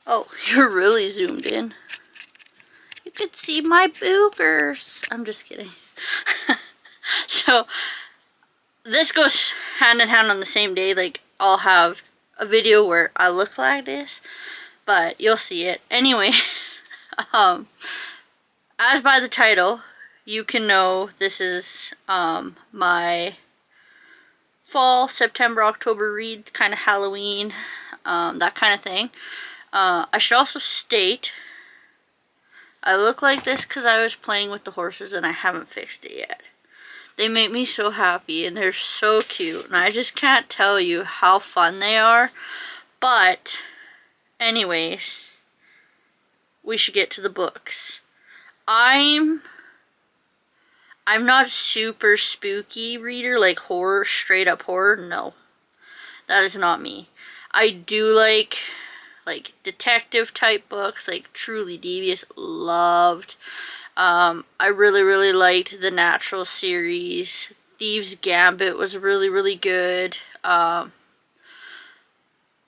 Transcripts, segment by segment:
Oh, you're really zoomed in. You could see my boogers. I'm just kidding. So, this goes hand in hand on the same day. Like, I'll have a video where I look like this, but you'll see it. Anyways, as by the title, you can know this is my fall, September, October reads, kind of Halloween, that kind of thing. I should also state, I look like this because I was playing with the horses and I haven't fixed it yet. They make me so happy and they're so cute and I just can't tell you how fun they are. But anyways, we should get to the books. I'm not a super spooky reader, like horror, straight up horror. No, that is not me. I do like detective type books, like Truly Devious, loved. I really liked the Natural series. Thieves Gambit was really good. The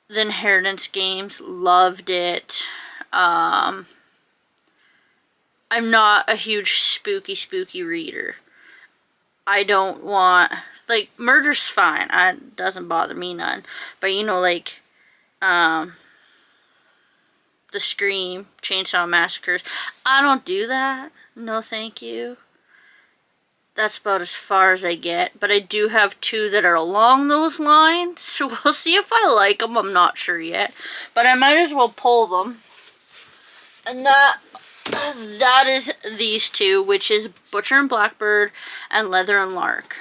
Inheritance Games, loved it. I'm not a huge spooky reader. I don't want, like, murder's fine. It doesn't bother me none. But you know, like, the Scream, Chainsaw Massacres, I don't do that. No thank you. That's about as far as I get. But I do have two that are along those lines. So we'll see if I like them. I'm not sure yet. But I might as well pull them. And that is these two, which is Butcher and Blackbird and Leather and Lark.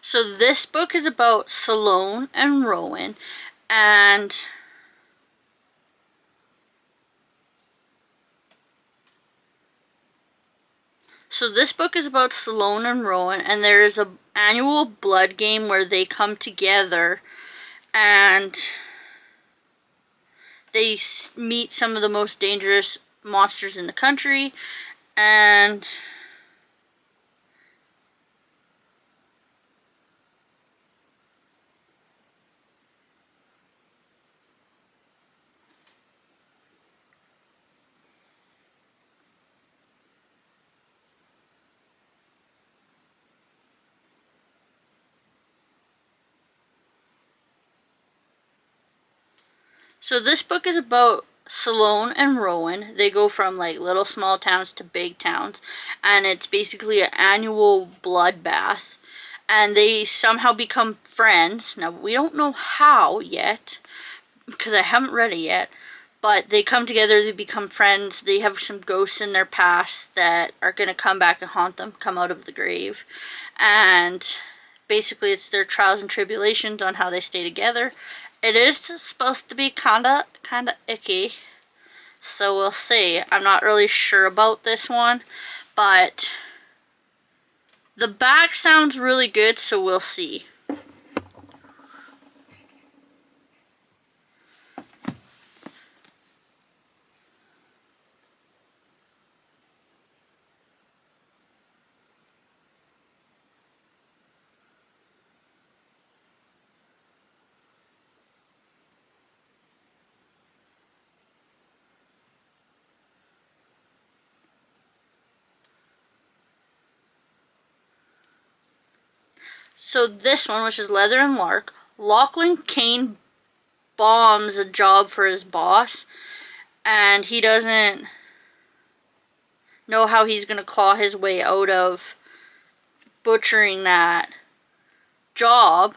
So this book is about Sloane and Rowan, and there is an annual blood game where they come together and they meet some of the most dangerous monsters in the country, and so this book is about Sloane and Rowan. They go from like little small towns to big towns, and it's basically an annual bloodbath, and they somehow become friends. Now we don't know how yet because I haven't read it yet, but they come together, they become friends. They have some ghosts in their past that are going to come back and haunt them, come out of the grave, and basically it's their trials and tribulations on how they stay together. It is supposed to be kinda icky, so we'll see. I'm not really sure about this one, but the back sounds really good, so we'll see. So this one, which is Leather and Lark, Lachlan Kane bombs a job for his boss, and he doesn't know how he's going to claw his way out of butchering that job.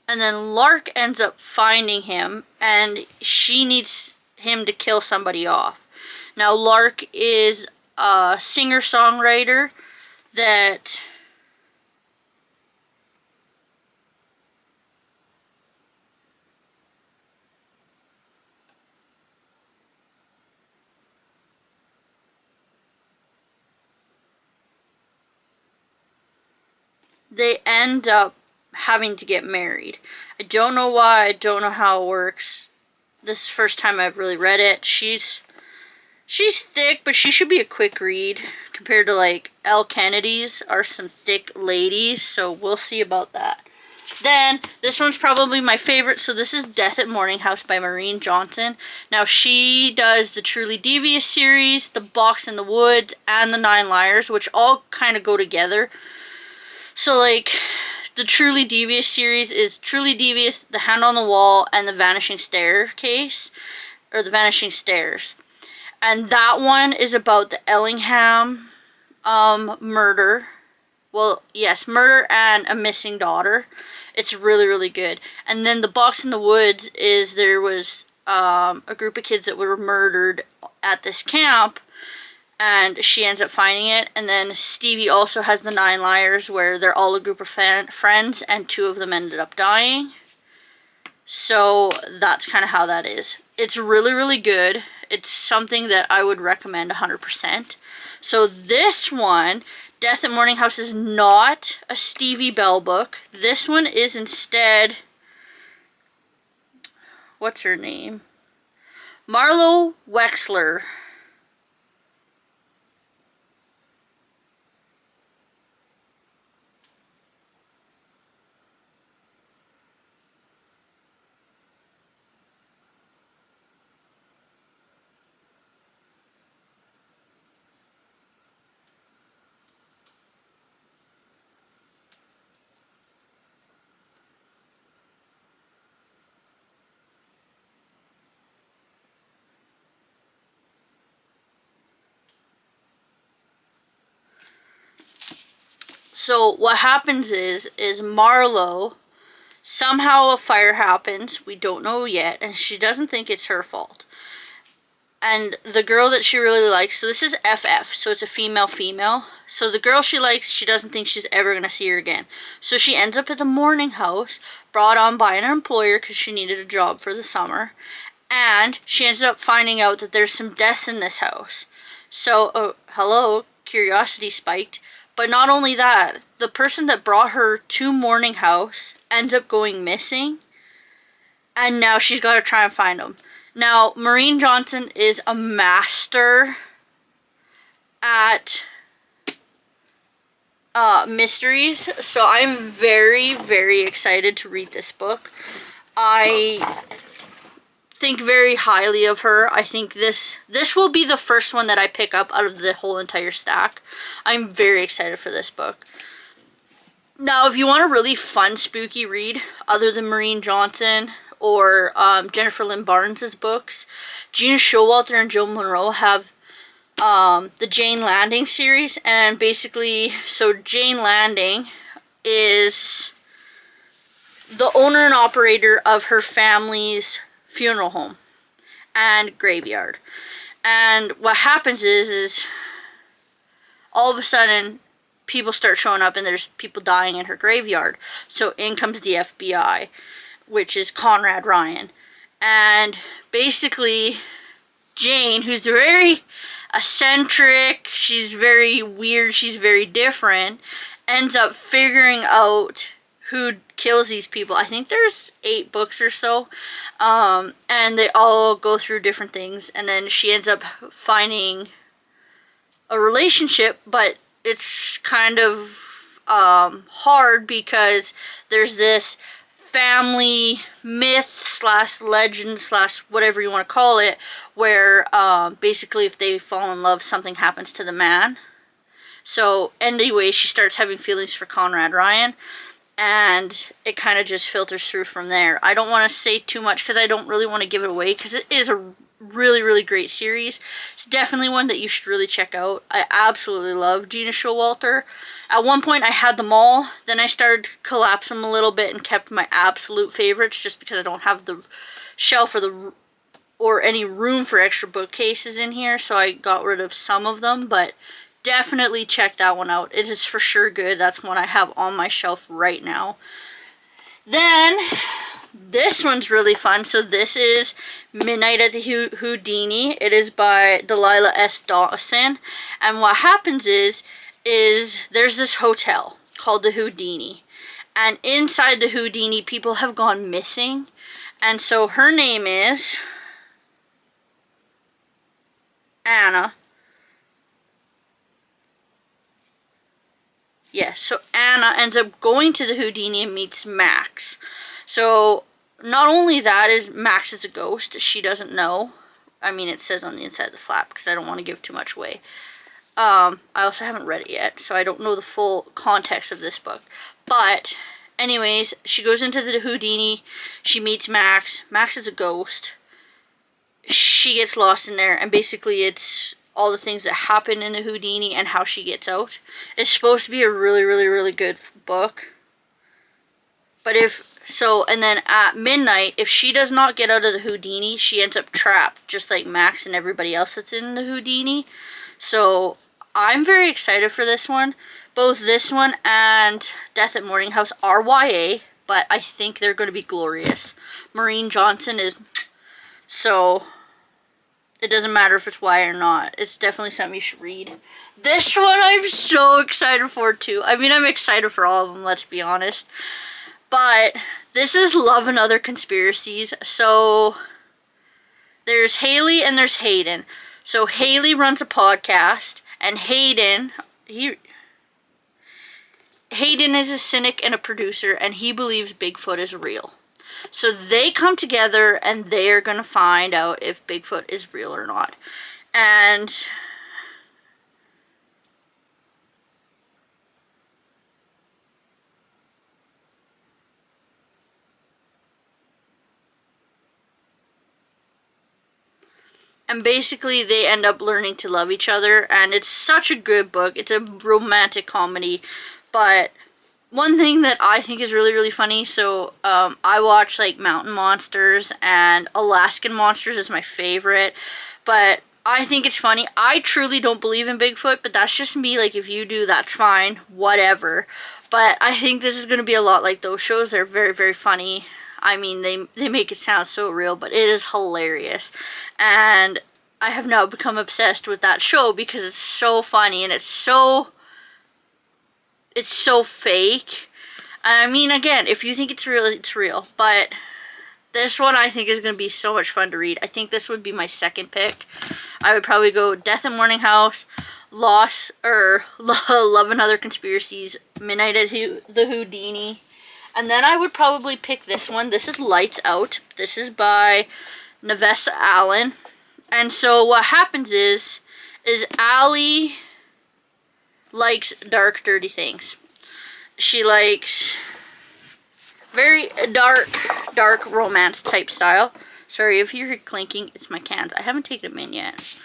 And then Lark ends up finding him, and she needs him to kill somebody off. Now, Lark is a singer-songwriter that they end up having to get married. I don't know why, I don't know how it works. This is the first time I've really read it. She's thick, but she should be a quick read compared to like Elle Kennedy's are some thick ladies, so we'll see about that. Then, this one's probably my favorite. So this is Death at Morning House by Maureen Johnson. Now, she does the Truly Devious series, The Box in the Woods, and The 9 Liars, which all kind of go together. So, like, the Truly Devious series is Truly Devious, The Hand on the Wall, and The Vanishing Staircase, or The Vanishing Stairs. And that one is about the Ellingham murder. Well, yes, murder and a missing daughter. It's really, really good. And then The Box in the Woods is there was a group of kids that were murdered at this camp, and she ends up finding it. And then Stevie also has The 9 Liars, where they're all a group of friends, and 2 of them ended up dying. So that's kind of how that is. It's really, really good. It's something that I would recommend 100%. So this one, Death at Morning House, is not a Stevie Bell book. This one is instead, what's her name? Marlo Wexler. So what happens is Marlo, somehow a fire happens, we don't know yet, and she doesn't think it's her fault. And the girl that she really likes, so this is FF, so it's a female. So the girl she likes, she doesn't think she's ever going to see her again. So she ends up at the morning house, brought on by an employer because she needed a job for the summer. And she ends up finding out that there's some deaths in this house. So, hello, curiosity spiked. But not only that, the person that brought her to Morning House ends up going missing. And now she's got to try and find him. Now, Maureen Johnson is a master at mysteries. So I'm very, very excited to read this book. I think very highly of her. I think this will be the first one that I pick up out of the whole entire stack. I'm very excited for this book. Now, if you want a really fun, spooky read, other than Maureen Johnson or Jennifer Lynn Barnes' books, Gina Showalter and Jill Monroe have the Jane Landing series. And basically, so Jane Landing is the owner and operator of her family's funeral home and graveyard. And what happens is all of a sudden people start showing up and there's people dying in her graveyard. So in comes the FBI, which is Conrad Ryan. And basically Jane, who's very eccentric, she's very weird, she's very different, ends up figuring out who kills these people. I think there's 8 books or so, and they all go through different things, and then she ends up finding a relationship, but it's kind of hard because there's this family myth slash legend slash whatever you want to call it, where basically if they fall in love, something happens to the man. So anyway, she starts having feelings for Conrad Ryan, and it kind of just filters through from there. I don't want to say too much because I don't really want to give it away, because it is a really, really great series. It's definitely one that you should really check out. I absolutely love Gina Showalter. At one point I had them all, then I started to collapse them a little bit and kept my absolute favorites just because I don't have the shelf or any room for extra bookcases in here, so I got rid of some of them. But definitely check that one out. It is for sure good. That's one I have on my shelf right now. Then this one's really fun. So this is Midnight at the Houdini. It is by Delilah S. Dawson. And what happens is there's this hotel called the Houdini. And inside the Houdini, people have gone missing. And so her name is Anna. Yes, so Anna ends up going to the Houdini and meets Max. So not only that is Max is a ghost, she doesn't know. I mean, it says on the inside of the flap because I don't want to give too much away. I also haven't read it yet, so I don't know the full context of this book. But anyways, she goes into the Houdini, she meets Max. Max is a ghost. She gets lost in there, and basically it's all the things that happen in the Houdini and how she gets out. It's supposed to be a really, really, really good book. But and then at midnight, if she does not get out of the Houdini, she ends up trapped, just like Max and everybody else that's in the Houdini. So I'm very excited for this one. Both this one and Death at Morning House are YA, but I think they're going to be glorious. Maureen Johnson is... So it doesn't matter if it's YA or not. It's definitely something you should read. This one I'm so excited for too. I mean, I'm excited for all of them, let's be honest. But this is Love and Other Conspiracies. So there's Haley and there's Hayden. So Haley runs a podcast, and Hayden is a cynic and a producer, and he believes Bigfoot is real. So they come together and they're going to find out if Bigfoot is real or not. And basically they end up learning to love each other, and it's such a good book. It's a romantic comedy, but one thing that I think is really, really funny, so I watch like Mountain Monsters, and Alaskan Monsters is my favorite, but I think it's funny. I truly don't believe in Bigfoot, but that's just me. Like, if you do, that's fine, whatever. But I think this is going to be a lot like those shows. They're very, very funny. I mean, they make it sound so real, but it is hilarious. And I have now become obsessed with that show because it's so funny and it's so fake. I mean, again, if you think it's real, it's real. But this one I think is going to be so much fun to read. I think this would be my second pick. I would probably go Death at Morning House, Love and Other Conspiracies, Midnight at the Houdini. And then I would probably pick this one. This is Lights Out. This is by Nevessa Allen. And so what happens is Allie likes dark, dirty things. She likes very dark romance type style. Sorry if you hear clinking, it's my cans. I haven't taken them in yet.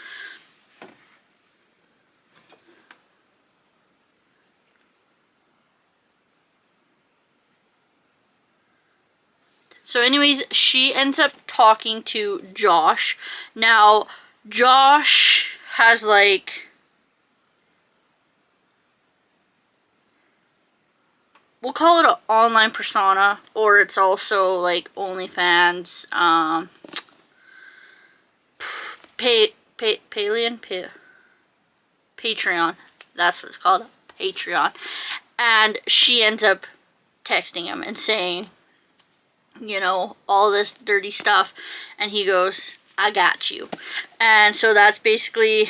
So anyways, she ends up talking to Josh. Now, Josh has like... we'll call it an online persona, or it's also like OnlyFans, Patreon. That's what it's called, Patreon. And she ends up texting him and saying, you know, all this dirty stuff, and he goes, I got you. And so that's basically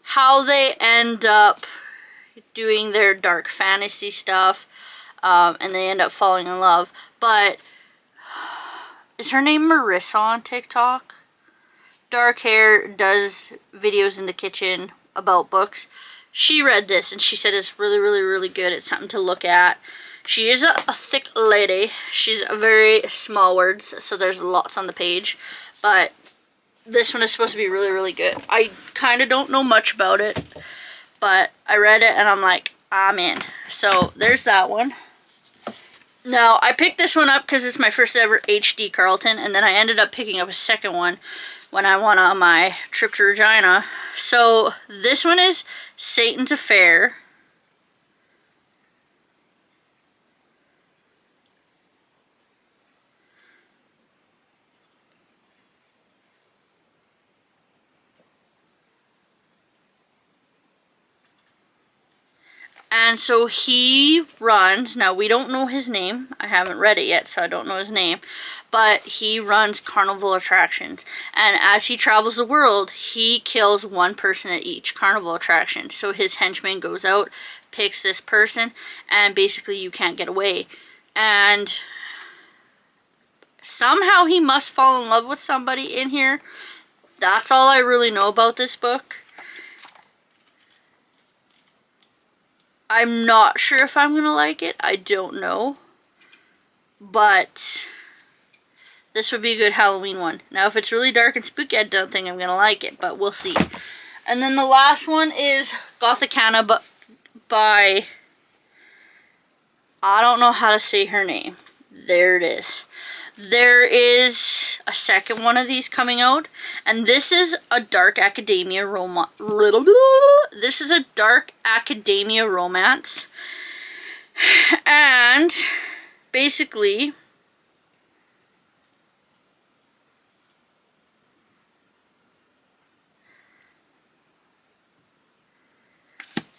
how they end up doing their dark fantasy stuff, and they end up falling in love. But is her name Marissa on TikTok? Dark hair, does videos in the kitchen about books. She read this and she said it's really, really, really good. It's something to look at. She is a thick lady. She's very small words, so there's lots on the page. But this one is supposed to be really, really good. I kind of don't know much about it, but I read it and I'm like, I'm in. So there's that one. Now, I picked this one up because it's my first ever HD Carlton, and then I ended up picking up a second one when I went on my trip to Regina. So this one is Satan's Affair. And so he runs, now we don't know his name, I haven't read it yet, so I don't know his name, but he runs carnival attractions. And as he travels the world, he kills one person at each carnival attraction. So his henchman goes out, picks this person, and basically you can't get away. And somehow he must fall in love with somebody in here. That's all I really know about this book. I'm not sure if I'm going to like it. I don't know. But this would be a good Halloween one. Now, if it's really dark and spooky, I don't think I'm going to like it. But we'll see. And then the last one is Gothicana, but by... I don't know how to say her name. There it is. There is a second one of these coming out, and this is a dark academia romance. This is a dark academia romance, and basically,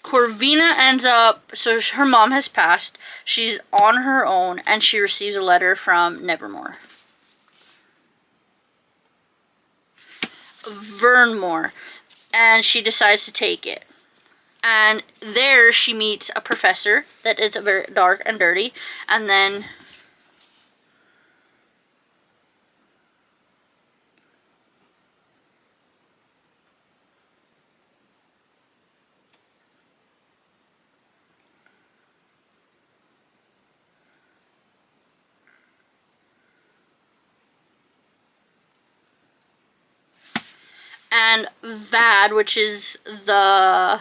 Corvina ends up, so her mom has passed, she's on her own, and she receives a letter from Nevermore. Vernmore. And she decides to take it. And there she meets a professor that is very dark and dirty, and then... And Vad, which is the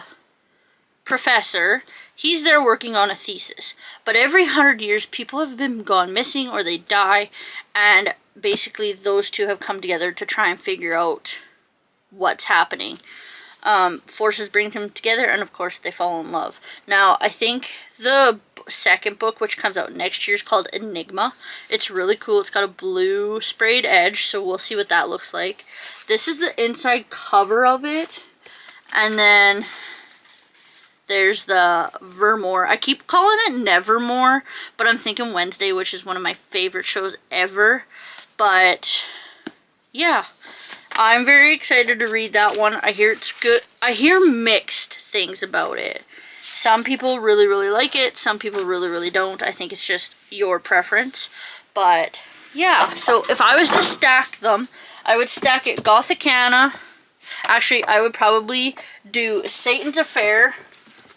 professor, he's there working on a thesis. But every 100 years, people have been gone missing or they die. And basically, those two have come together to try and figure out what's happening. Forces bring them together, and of course, they fall in love. Now, I think the second book, which comes out next year, is called Enigma. It's really cool. It's got a blue sprayed edge, so we'll see what that looks like. This is the inside cover of it, and then there's the Vermore. I keep calling it Nevermore, but I'm thinking Wednesday, which is one of my favorite shows ever. But yeah, I'm very excited to read that one. I hear it's good. I hear mixed things about it. Some people really, really like it. Some people really, really don't. I think it's just your preference. But yeah, so if I was to stack them, I would stack it Gothicana. Actually, I would probably do Satan's Affair,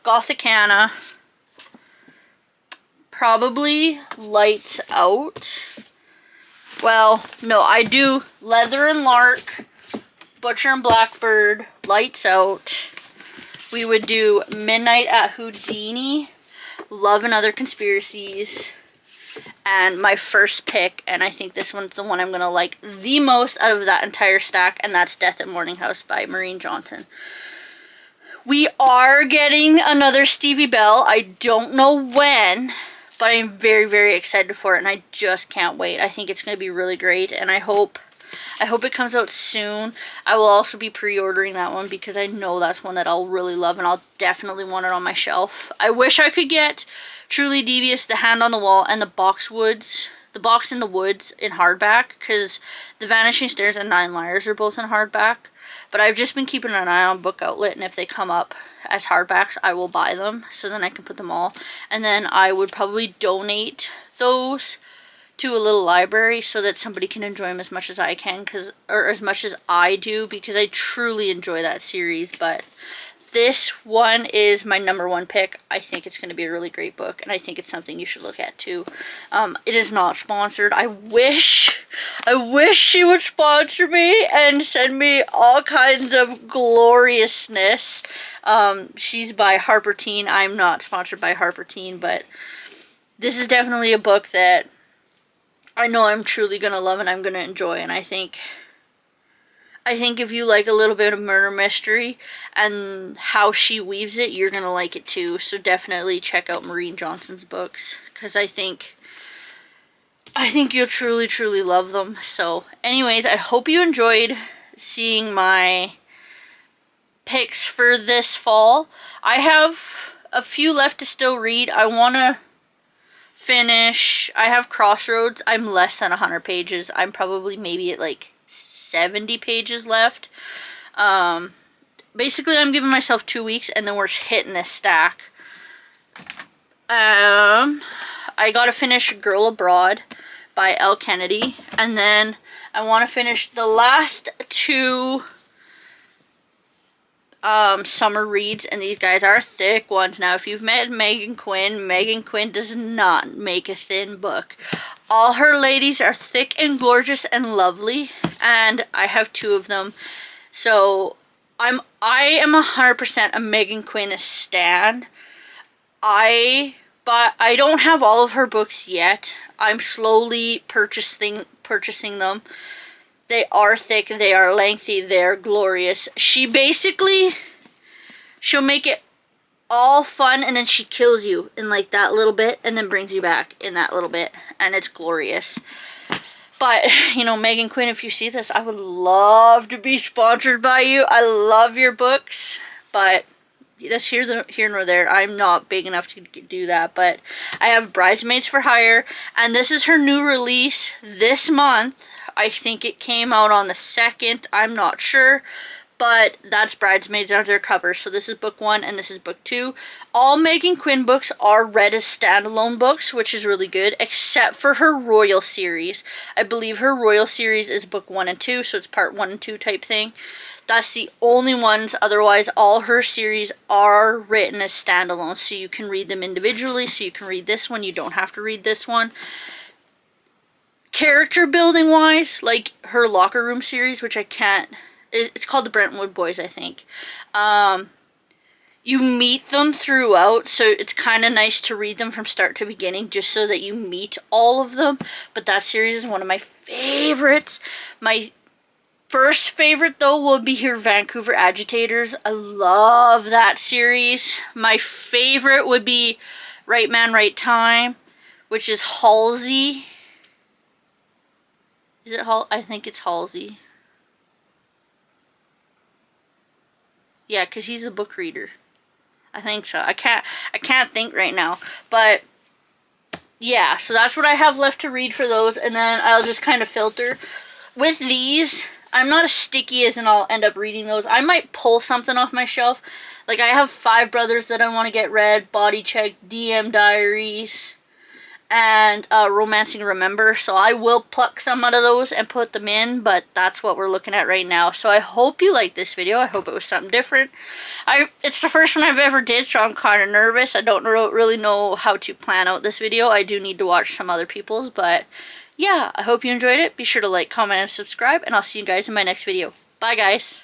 Gothicana, probably Lights Out. Well, no, I do Leather and Lark, Butcher and Blackbird, Lights Out. We would do Midnight at Houdini, Love and Other Conspiracies, and my first pick, and I think this one's the one I'm going to like the most out of that entire stack, and that's Death at Morning House by Maureen Johnson. We are getting another Stevie Bell. I don't know when, but I'm very, very excited for it, and I just can't wait. I think it's going to be really great, and I hope it comes out soon. I will also be pre-ordering that one because I know that's one that I'll really love, and I'll definitely want it on my shelf. I wish I could get Truly Devious, The Hand on the Wall, and The Box in the Woods in hardback, because The Vanishing Stairs and 9 Liars are both in hardback. But I've just been keeping an eye on Book Outlet, and if they come up as hardbacks, I will buy them, so then I can put them all. And then I would probably donate those to a little library so that somebody can enjoy them as much as I can, or as much as I do, because I truly enjoy that series. But this one is my #1 pick. I think it's going to be a really great book, and I think it's something you should look at too. It is not sponsored. I wish she would sponsor me and send me all kinds of gloriousness. She's by Harper Teen. I'm not sponsored by Harper Teen, but this is definitely a book that I know I'm truly going to love and I'm going to enjoy, and I think if you like a little bit of murder mystery and how she weaves it, you're going to like it too. So definitely check out Maureen Johnson's books, because I think you'll truly, truly love them. So anyways, I hope you enjoyed seeing my picks for this fall. I have a few left to still read. I want to finish, I have Crossroads. I'm less than 100 pages. I'm probably maybe at like 70 pages left. Basically, I'm giving myself 2 weeks, and then we're hitting this stack. I gotta finish Girl Abroad by Elle Kennedy, and then I want to finish the last 2 summer reads, and these guys are thick ones. Now, if you've met Megan Quinn does not make a thin book. All her ladies are thick and gorgeous and lovely, and I have 2 of them. So I am 100% a Megan Quinn stan. But I don't have all of her books yet. I'm slowly purchasing them. They are thick, they are lengthy, they're glorious. She'll make it all fun, and then she kills you in like that little bit, and then brings you back in that little bit, and it's glorious. But, you know, Megan Quinn, if you see this, I would love to be sponsored by you. I love your books, but that's here nor there. I'm not big enough to do that, but I have Bridesmaids for Hire, and this is her new release this month. I think it came out on the 2nd. I'm not sure, but that's Bridesmaids on their cover. So this is book 1 and this is book 2. All Megan Quinn books are read as standalone books, which is really good, except for her Royal series. I believe her Royal series is book 1 and 2, so it's part 1 and 2 type thing. That's the only ones. Otherwise, all her series are written as standalone, so you can read them individually. So you can read this one, you don't have to read this one. Character building wise, like her Locker Room series, which I can't, it's called the Brentwood Boys, I think. You meet them throughout, so it's kind of nice to read them from start to beginning, just so that you meet all of them. But that series is one of my favorites. My first favorite, though, will be her Vancouver Agitators. I love that series. My favorite would be Right Man, Right Time, which is Halsey. Is it I think it's Halsey. Yeah, because he's a book reader. I think so. I can't think right now. But yeah, so that's what I have left to read for those, and then I'll just kind of filter. With these, I'm not as sticky as in I'll end up reading those. I might pull something off my shelf. Like, I have 5 Brothers that I want to get read, Body Check, DM Diaries, and Romancing Remember. So I will pluck some out of those and put them in, but that's what we're looking at right now. So I hope you liked this video. I hope it was something different. It's the first one I've ever did, so I'm kind of nervous. I don't really know how to plan out this video. I do need to watch some other people's, but yeah, I hope you enjoyed it. Be sure to like, comment, and subscribe, and I'll see you guys in my next video. Bye, guys.